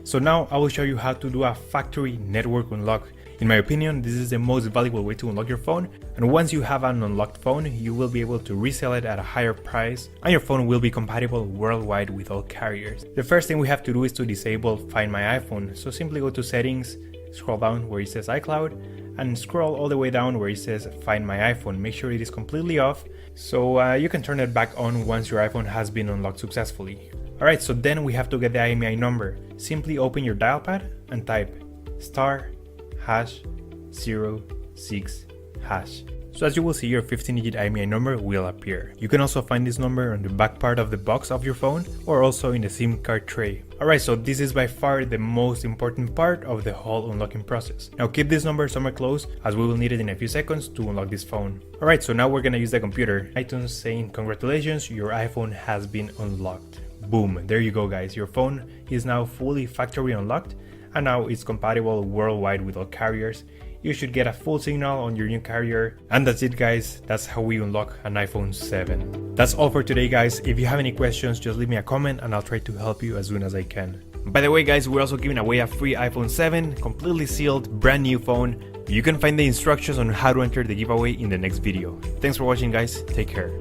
So now I will show you how to do a factory network unlock. In my opinion, this is the most valuable way to unlock your phone, and once you have an unlocked phone, you will be able to resell it at a higher price, and your phone will be compatible worldwide with all carriers. The first thing we have to do is to disable Find My iPhone, so simply go to Settings, scroll down where it says iCloud, and scroll all the way down where it says Find My iPhone. Make sure it is completely off, so you can turn it back on once your iPhone has been unlocked successfully. Alright, so then we have to get the IMEI number. Simply open your dial pad and type *#06#. So as you will see, your 15-digit IMEI number will appear. You can also find this number on the back part of the box of your phone or also in the SIM card tray. Alright, so this is by far the most important part of the whole unlocking process. Now keep this number somewhere close as we will need it in a few seconds to unlock this phone. Alright, so now we're gonna use the computer. iTunes saying congratulations, your iPhone has been unlocked. Boom, there you go guys, your phone is now fully factory unlocked and now it's compatible worldwide with all carriers. You should get a full signal on your new carrier. And that's it guys, that's how we unlock an iPhone 7. That's all for today guys. If you have any questions, just leave me a comment and I'll try to help you as soon as I can. By the way guys, we're also giving away a free iPhone 7, completely sealed, brand new phone. You can find the instructions on how to enter the giveaway in the next video. Thanks for watching guys, take care.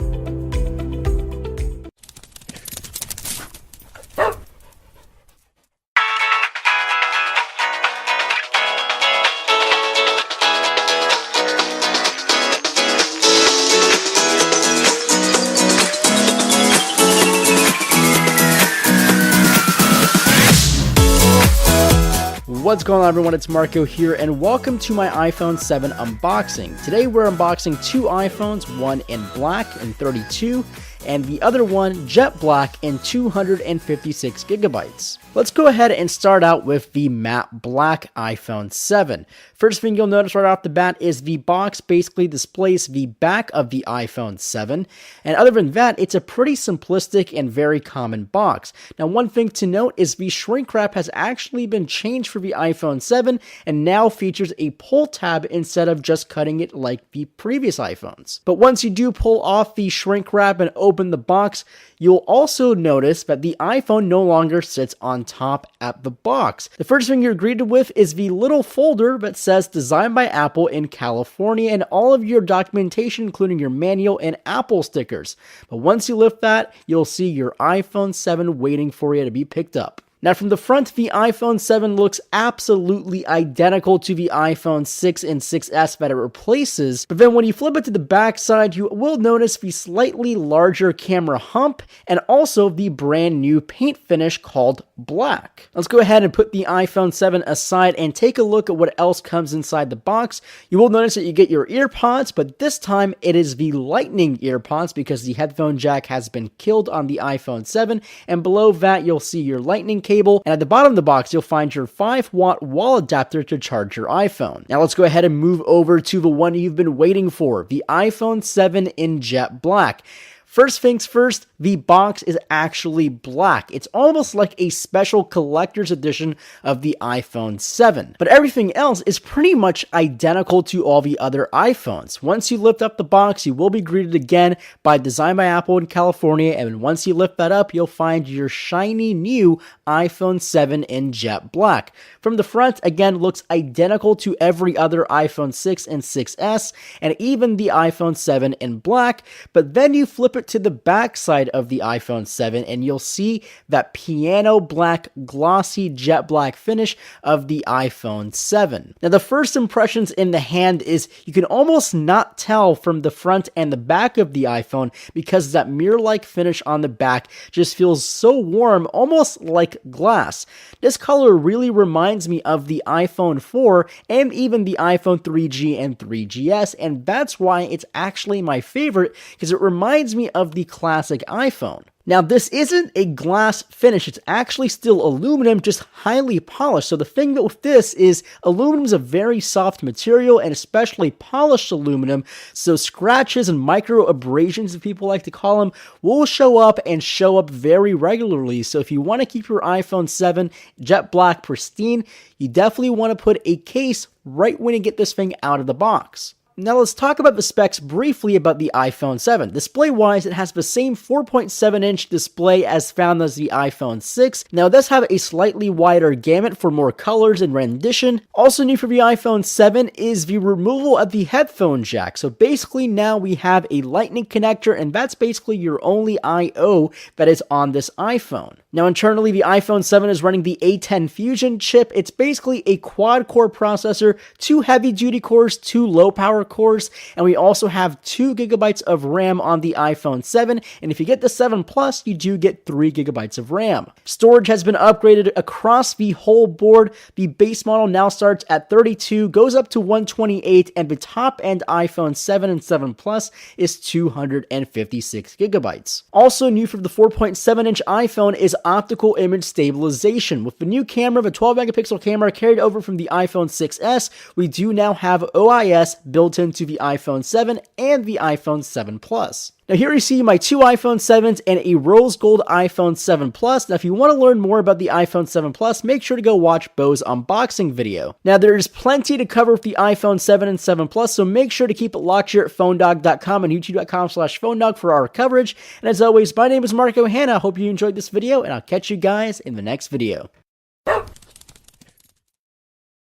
What's going on everyone, it's Marco here and welcome to my iPhone 7 unboxing. Today we're unboxing two iPhones, one in black and 32 and the other one jet black in 256 gigabytes. Let's go ahead and start out with the matte black iPhone 7. First thing you'll notice right off the bat is the box basically displays the back of the iPhone 7, and other than that, it's a pretty simplistic and very common box. Now one thing to note is the shrink wrap has actually been changed for the iPhone 7 and now features a pull tab instead of just cutting it like the previous iPhones. But once you do pull off the shrink wrap and open the box, you'll also notice that the iPhone no longer sits on top at the box. The first thing you're greeted with is the little folder that says designed by Apple in California and all of your documentation including your manual and Apple stickers. But once you lift that, you'll see your iPhone 7 waiting for you to be picked up. Now from the front, the iPhone 7 looks absolutely identical to the iPhone 6 and 6S that it replaces, but then when you flip it to the back side, you will notice the slightly larger camera hump and also the brand new paint finish called black. Let's go ahead and put the iPhone 7 aside and take a look at what else comes inside the box. You will notice that you get your earpods, but this time it is the Lightning earpods because the headphone jack has been killed on the iPhone 7, and below that you'll see your Lightning cable, and at the bottom of the box you'll find your 5-watt wall adapter to charge your iPhone. Now let's go ahead and move over to the one you've been waiting for, the iPhone 7 in jet black. First things first, the box is actually black. It's almost like a special collector's edition of the iPhone 7. But everything else is pretty much identical to all the other iPhones. Once you lift up the box, you will be greeted again by Designed by Apple in California, and once you lift that up, you'll find your shiny new iPhone 7 in jet black. From the front, again, looks identical to every other iPhone 6 and 6S, and even the iPhone 7 in black, but then you flip it to the back side of the iPhone 7 and you'll see that piano black glossy jet black finish of the iPhone 7. Now the first impressions in the hand is you can almost not tell from the front and the back of the iPhone because that mirror-like finish on the back just feels so warm, almost like glass. This color really reminds me of the iPhone 4 and even the iPhone 3G and 3GS, and that's why it's actually my favorite because it reminds me of the classic iPhone. Now this isn't a glass finish, it's actually still aluminum, just highly polished. So the thing with this is aluminum is a very soft material and especially polished aluminum, so scratches and micro abrasions, as people like to call them, will show up and show up very regularly. So if you want to keep your iPhone 7 jet black pristine, you definitely want to put a case right when you get this thing out of the box. Now let's talk about the specs briefly about the iPhone 7. Display-wise, it has the same 4.7-inch display as found as the iPhone 6. Now it does have a slightly wider gamut for more colors and rendition. Also new for the iPhone 7 is the removal of the headphone jack. So basically now we have a lightning connector, and that's basically your only I/O that is on this iPhone. Now internally, the iPhone 7 is running the A10 Fusion chip. It's basically a quad-core processor, 2 heavy-duty cores, 2 low-power cores, and we also have 2 gigabytes of RAM on the iPhone 7, and if you get the 7 Plus, you do get 3 gigabytes of RAM. Storage has been upgraded across the whole board. The base model now starts at 32, goes up to 128, and the top-end iPhone 7 and 7 Plus is 256 gigabytes. Also new for the 4.7-inch iPhone is optical image stabilization. With the new camera, the 12 megapixel camera carried over from the iPhone 6s, we do now have OIS built into the iPhone 7 and the iPhone 7 Plus. Now here you see my 2 iPhone 7s and a rose gold iPhone 7 Plus. Now if you want to learn more about the iPhone 7 Plus, make sure to go watch Bo's unboxing video. Now there is plenty to cover with the iPhone 7 and 7 Plus, so make sure to keep it locked here at phonedog.com and youtube.com/phonedog for our coverage. And as always, my name is Marco Hanna. I hope you enjoyed this video, and I'll catch you guys in the next video.